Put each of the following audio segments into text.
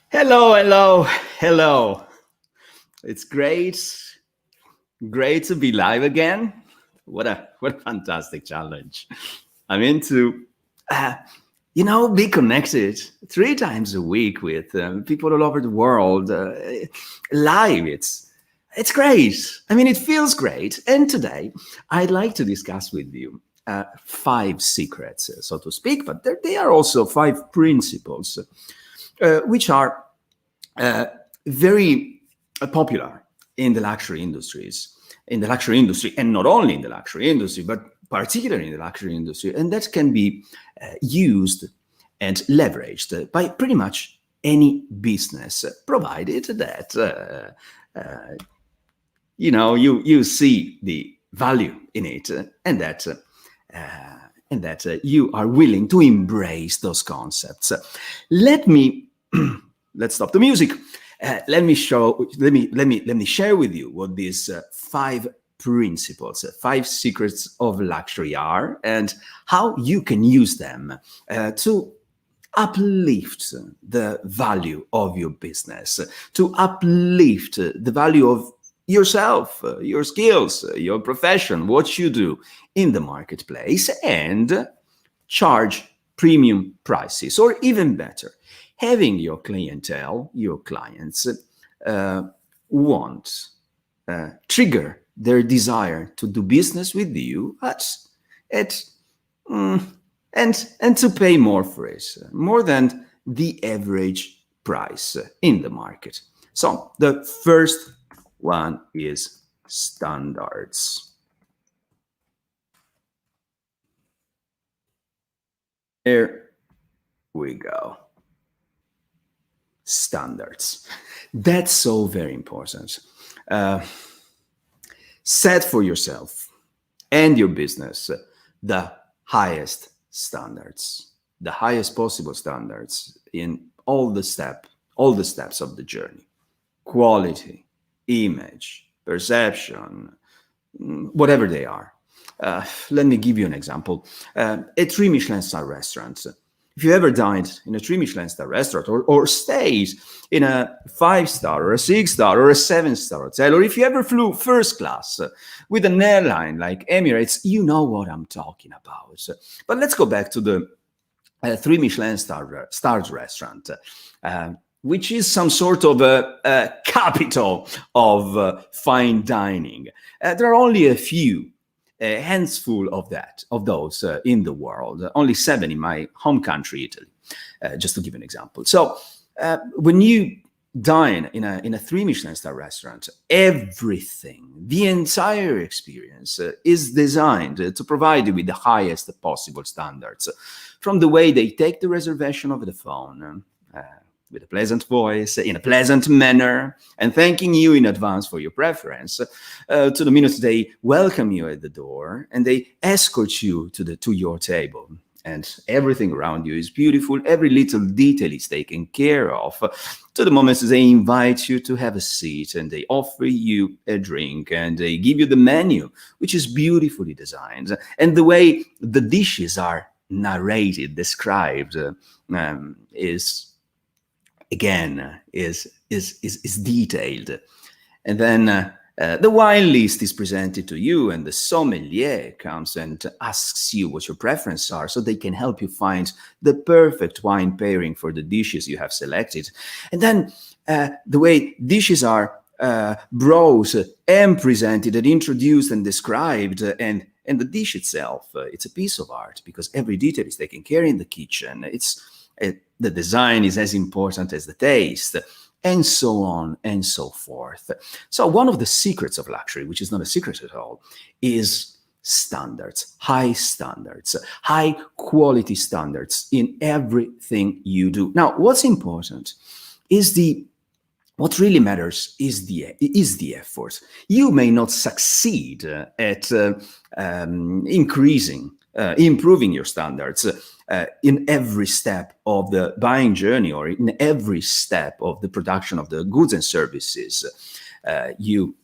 Hello, hello, hello. It's great to be live again. What a fantastic challenge. I'm into, be connected 3 times a week with people all over the world, live. It's great. I mean, it feels great. And today, I'd like to discuss with you 5 secrets, so to speak, but they are also 5 principles, which are very popular in the luxury industry, and not only in the luxury industry, but particularly in the luxury industry, and that can be used and leveraged by pretty much any business, provided that you see the value in it, and that you are willing to embrace those concepts. Let's stop the music. Let me share with you what these 5 principles, 5 secrets of luxury are, and how you can use them to uplift the value of your business, to uplift the value of yourself, your skills, your profession, what you do in the marketplace, and charge premium prices, or even better, having your clientele, your clients, trigger their desire to do business with you and to pay more for it, more than the average price in the market. So the first one is standards. There we go. Standards. That's so very important. Set for yourself and your business the highest standards, the highest possible standards in all the steps of the journey. Quality, image, perception, whatever they are. Let me give you an example. A 3 Michelin star restaurant. If you ever dined in a 3 Michelin star restaurant, or stayed in a 5-star or a 6-star or a 7-star hotel, or if you ever flew first class with an airline like Emirates, you know what I'm talking about. But let's go back to the 3 Michelin stars restaurant, which is some sort of a capital of fine dining. There are only a handful of those in the world, only 7 in my home country, Italy, just to give an example. So when you dine in a 3 Michelin star restaurant, everything, the entire experience is designed to provide you with the highest possible standards, from the way they take the reservation over the phone, with a pleasant voice, in a pleasant manner, and thanking you in advance for your preference, to the minute they welcome you at the door and they escort you to your table. And everything around you is beautiful. Every little detail is taken care of, to the moment they invite you to have a seat and they offer you a drink and they give you the menu, which is beautifully designed. And the way the dishes are narrated, described, is detailed. And then the wine list is presented to you, and the sommelier comes and asks you what your preferences are, so they can help you find the perfect wine pairing for the dishes you have selected. And then the way dishes are brought and presented and introduced and described, and the dish itself, it's a piece of art, because every detail is taken care in the kitchen. The design is as important as the taste. and so on and so forth. So one of the secrets of luxury, which is not a secret at all, is standards, high quality standards in everything you do. Now, what's important is what really matters is the effort. You may not succeed at improving your standards in every step of the buying journey or in every step of the production of the goods and services you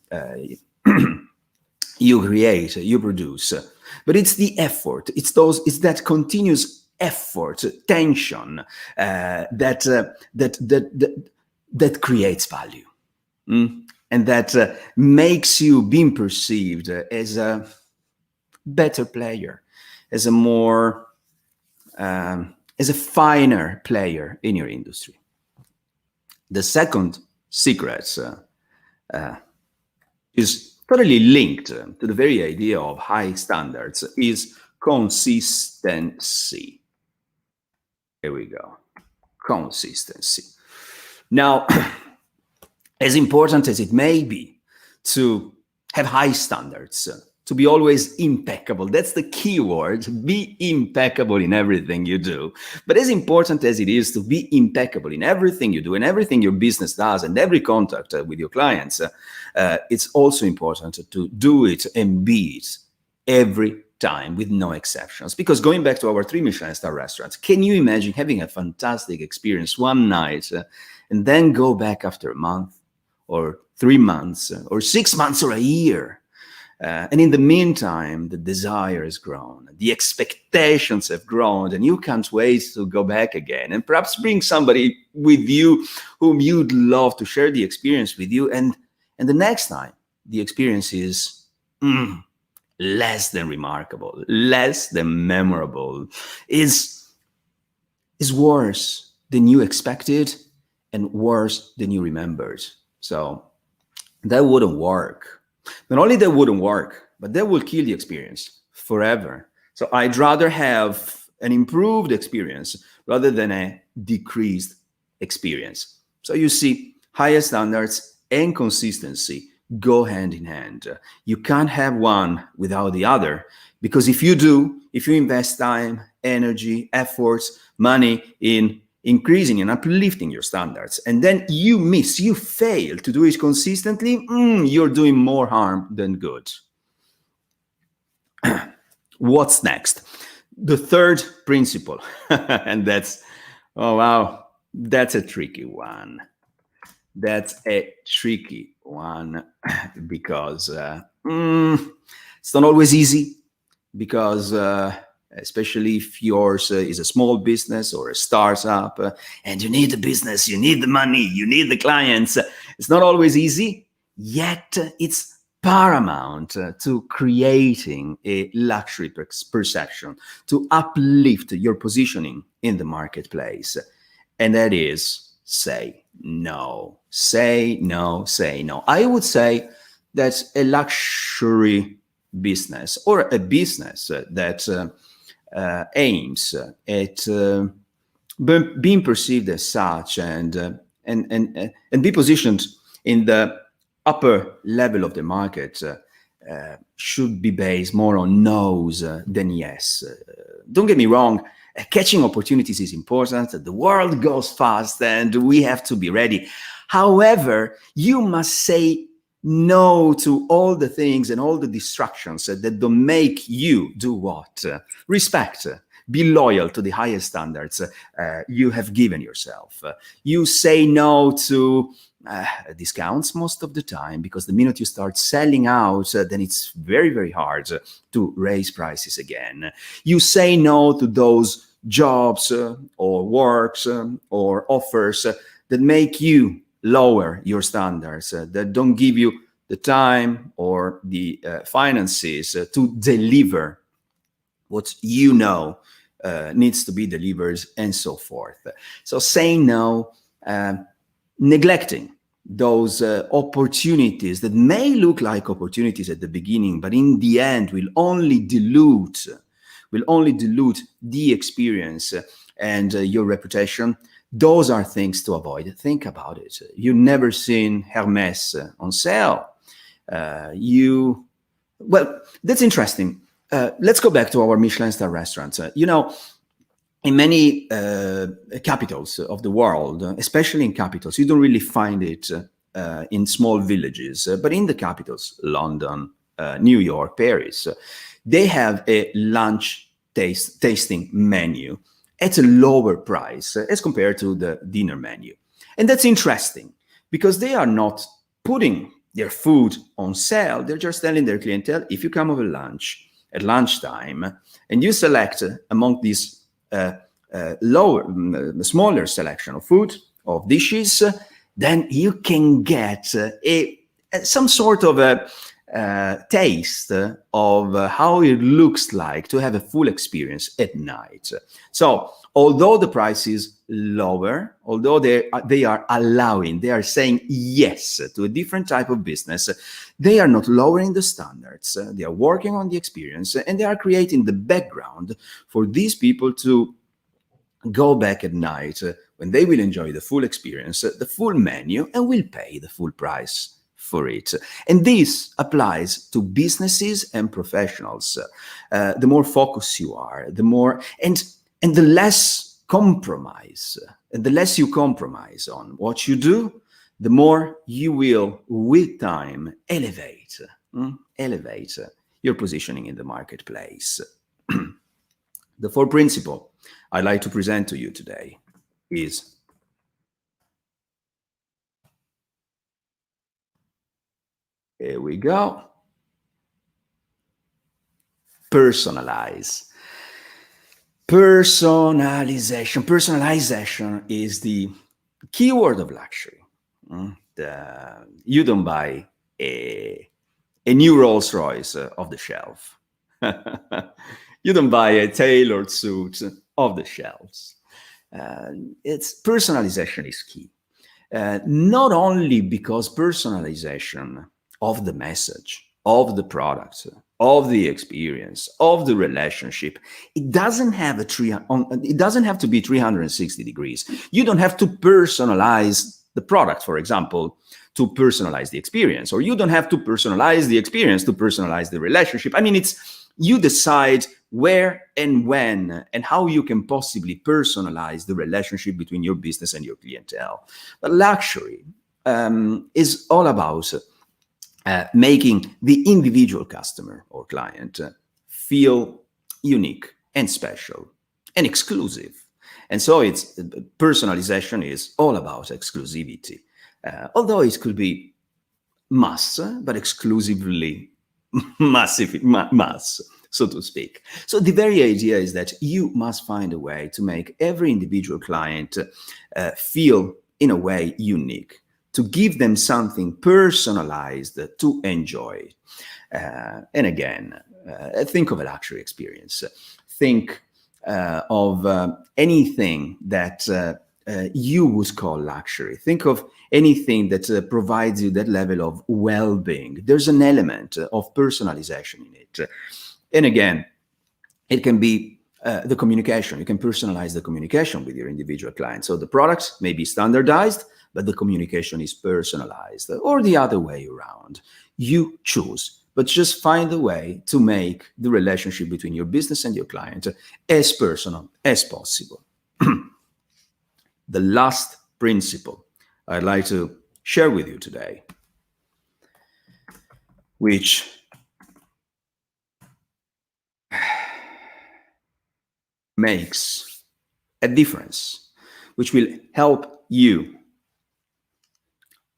create, you produce. But it's the effort. It's that continuous effort, tension that creates value, and that makes you being perceived as a better player, as a more as a finer player in your industry. The second secret is totally linked to the very idea of high standards, is consistency. Here we go. Consistency. Now, as important as it may be to have high standards, to be always impeccable, that's the key word, be impeccable in everything you do. But as important as it is to be impeccable in everything you do and everything your business does and every contact with your clients, it's also important to do it and be it every time with no exceptions. Because going back to our 3 Michelin star restaurants, can you imagine having a fantastic experience one night and then go back after a month or 3 months or 6 months or a year? And in the meantime, the desire has grown, the expectations have grown, and you can't wait to go back again and perhaps bring somebody with you whom you'd love to share the experience with you. And the next time, the experience is less than remarkable, less than memorable, is worse than you expected and worse than you remembered. So that wouldn't work. Not only that wouldn't work, but that will kill the experience forever. So I'd rather have an improved experience rather than a decreased experience. So you see, higher standards and consistency go hand in hand. You can't have one without the other, because if you do, if you invest time, energy, efforts, money in increasing and uplifting your standards, and then you fail to do it consistently, you're doing more harm than good. What's next? The third principle, and that's a tricky one. That's a tricky one because it's not always easy, because especially if yours is a small business or a startup, and you need the business, you need the money, you need the clients. It's not always easy, yet it's paramount to creating a luxury perception, to uplift your positioning in the marketplace. And that is, say no. Say no, say no. I would say that a luxury business, or a business that aims at being perceived as such and be positioned in the upper level of the market should be based more on no's than yes. Don't get me wrong, catching opportunities is important. The world goes fast and we have to be ready. However, you must say no to all the things and all the distractions that don't make you do what? Respect. Be loyal to the highest standards you have given yourself. You say no to discounts most of the time, because the minute you start selling out, then it's very, very hard to raise prices again. You say no to those jobs or works or offers that make you lower your standards, that don't give you the time or the finances to deliver what you know needs to be delivered, and so forth. So saying no, neglecting those opportunities that may look like opportunities at the beginning, but in the end will only dilute the experience and your reputation. Those are things to avoid. Think about it. You've never seen Hermes on sale. Well, that's interesting. Let's go back to our Michelin star restaurants. In many capitals of the world, especially in capitals, you don't really find it in small villages, but in the capitals, London, New York, Paris, they have a lunch tasting menu at a lower price as compared to the dinner menu. And that's interesting because they are not putting their food on sale. They're just telling their clientele, if you come over lunch at lunchtime and you select among these smaller selection of food, of dishes, then you can get some sort of a taste of how it looks like to have a full experience at night. So although the price is lower, although they are saying yes to a different type of business, they are not lowering the standards. They are working on the experience, and they are creating the background for these people to go back at night when they will enjoy the full experience, the full menu, and will pay the full price for it. And this applies to businesses and professionals. The more focused you are, the more, and the less compromise, and the less you compromise on what you do, the more you will, with time, elevate your positioning in the marketplace. The fourth principle I'd like to present to you today is here we go. Personalize. Personalization. Personalization is the keyword of luxury. You don't buy a new Rolls Royce off the shelf. You don't buy a tailored suit off the shelves. It's personalization is key. Not only because personalization of the message, of the product, of the experience, of the relationship, it doesn't have to be 360 degrees. You don't have to personalize the product, for example, to personalize the experience, or you don't have to personalize the experience to personalize the relationship. I mean, you decide where and when and how you can possibly personalize the relationship between your business and your clientele. But luxury is all about making the individual customer or client feel unique and special and exclusive. And so personalization is all about exclusivity, although it could be mass, but exclusively mass, so to speak. So the very idea is that you must find a way to make every individual client feel in a way unique, to give them something personalized to enjoy. And again, think of a luxury experience. Think of anything that you would call luxury. Think of anything that provides you that level of well-being. There's an element of personalization in it. And again, it can be the communication. You can personalize the communication with your individual client. So the products may be standardized, but the communication is personalized, or the other way around. You choose, but just find a way to make the relationship between your business and your client as personal as possible. The last principle I'd like to share with you today, which makes a difference, which will help you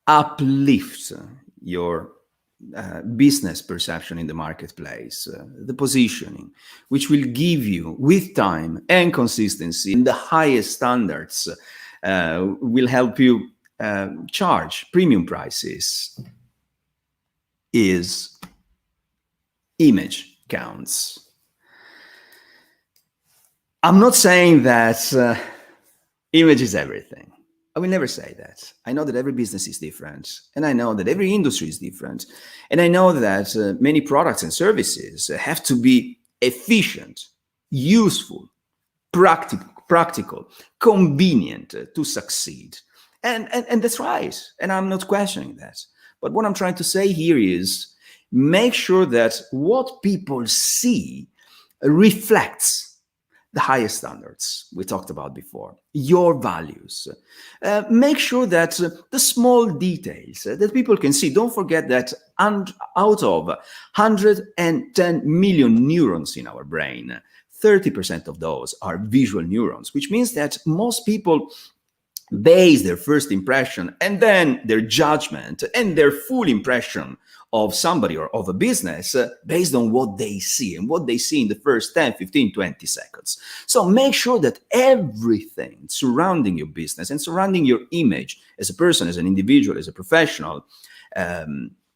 uplift your business perception in the marketplace, the positioning, which will give you, with time and consistency, the highest standards, will help you charge premium prices, is image counts. I'm not saying that image is everything. I will never say that. I know that every business is different, and I know that every industry is different, and I know that many products and services have to be efficient, useful, practical, practical, convenient to succeed. And that's right. And I'm not questioning that. But what I'm trying to say here is make sure that what people see reflects the highest standards we talked about before, your values. Make sure that the small details that people can see, don't forget that out of 110 million neurons in our brain, 30% of those are visual neurons, which means that most people base their first impression and then their judgment and their full impression of somebody or of a business based on what they see and what they see in the first 10, 15, 20 seconds. So make sure that everything surrounding your business and surrounding your image as a person, as an individual, as a professional,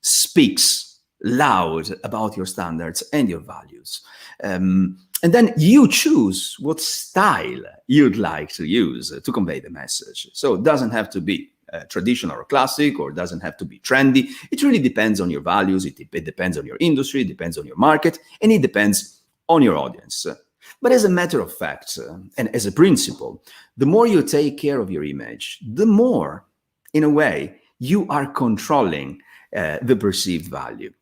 speaks loud about your standards and your values. And then you choose what style you'd like to use to convey the message. So it doesn't have to be traditional or classic, or doesn't have to be trendy. It really depends on your values. It depends on your industry. It depends on your market. And it depends on your audience. But as a matter of fact, and as a principle, the more you take care of your image, the more, in a way, you are controlling the perceived value,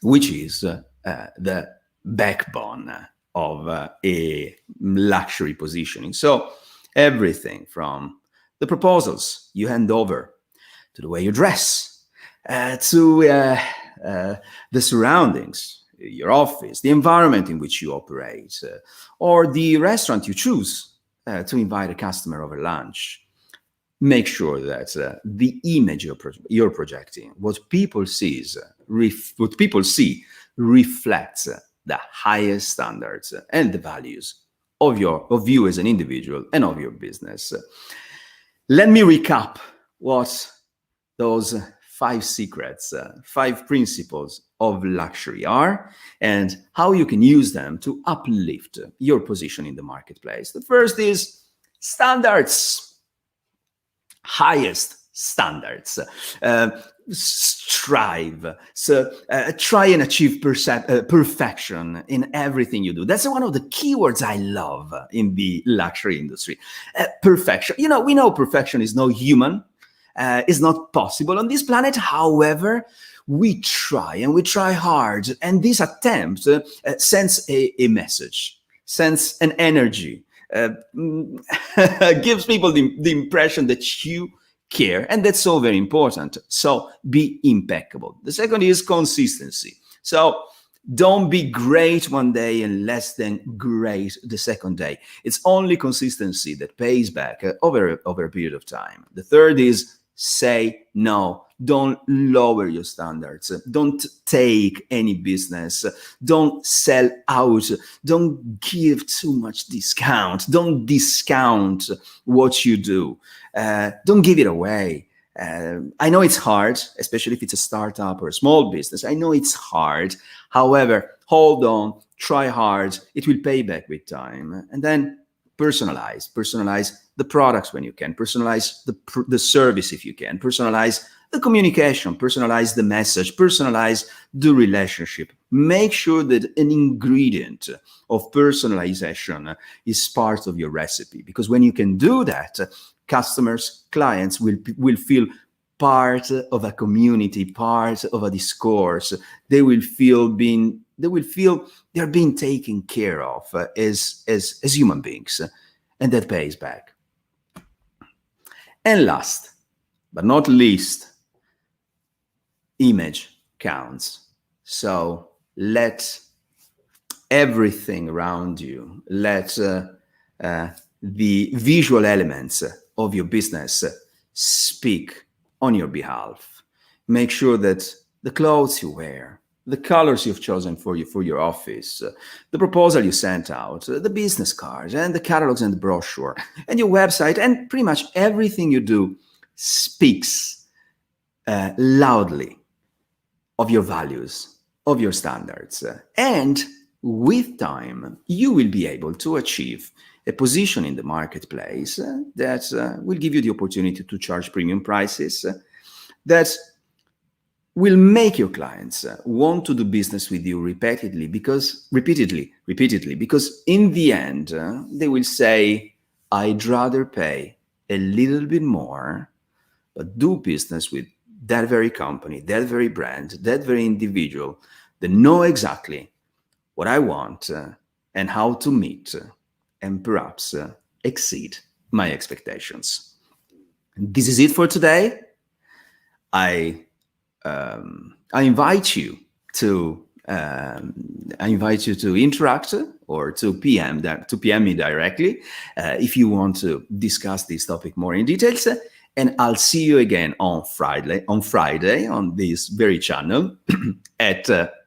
which is the backbone of a luxury positioning. So everything from the proposals you hand over, to the way you dress, to the surroundings, your office, the environment in which you operate, or the restaurant you choose to invite a customer over lunch. Make sure that the image you're projecting, what people see reflects the highest standards and the values of you as an individual and of your business. Let me recap what those 5 secrets, 5 principles of luxury are, and how you can use them to uplift your position in the marketplace. The first is standards, highest standards. Strive, try and achieve perfection in everything you do. That's one of the keywords I love in the luxury industry. Perfection. We know perfection is not human, is not possible on this planet. However, we try, and we try hard, and this attempt sends a message, sends an energy, gives people the impression that you care, and that's so very important. So be impeccable. The second is consistency. So don't be great one day and less than great the second day. It's only consistency that pays back over a period of time. The third is say no. Don't lower your standards. Don't take any business. Don't sell out. Don't give too much discount. Don't discount what you do. Don't give it away. I know it's hard, especially if it's a startup or a small business. I know it's hard. However, hold on, try hard. It will pay back with time. And then personalize. Personalize the products when you can. Personalize the service if you can. Personalize the communication. Personalize the message. Personalize the relationship. Make sure that an ingredient of personalization is part of your recipe. Because when you can do that, customers, clients will feel part of a community, part of a discourse. They will feel they're being taken care of as human beings, and that pays back. And last but not least, image counts. So let everything around you, let the visual elements of your business speak on your behalf. Make sure that the clothes you wear, the colors you've chosen for your office, the proposal you sent out, the business cards and the catalogs and the brochure and your website, and pretty much everything you do speaks loudly of your values, of your standards. And with time, you will be able to achieve a position in the marketplace that will give you the opportunity to charge premium prices, that will make your clients want to do business with you repeatedly, because in the end, they will say, I'd rather pay a little bit more, but do business with that very company, that very brand, that very individual that know exactly what I want and how to meet and perhaps exceed my expectations. This is it for today. I invite you to interact or to PM me directly if you want to discuss this topic more in details. And I'll see you again on Friday on this very channel at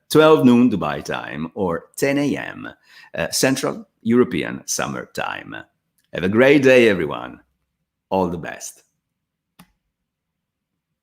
12 noon Dubai time or 10 a.m. Central European Summer Time. Have a great day, everyone. All the best.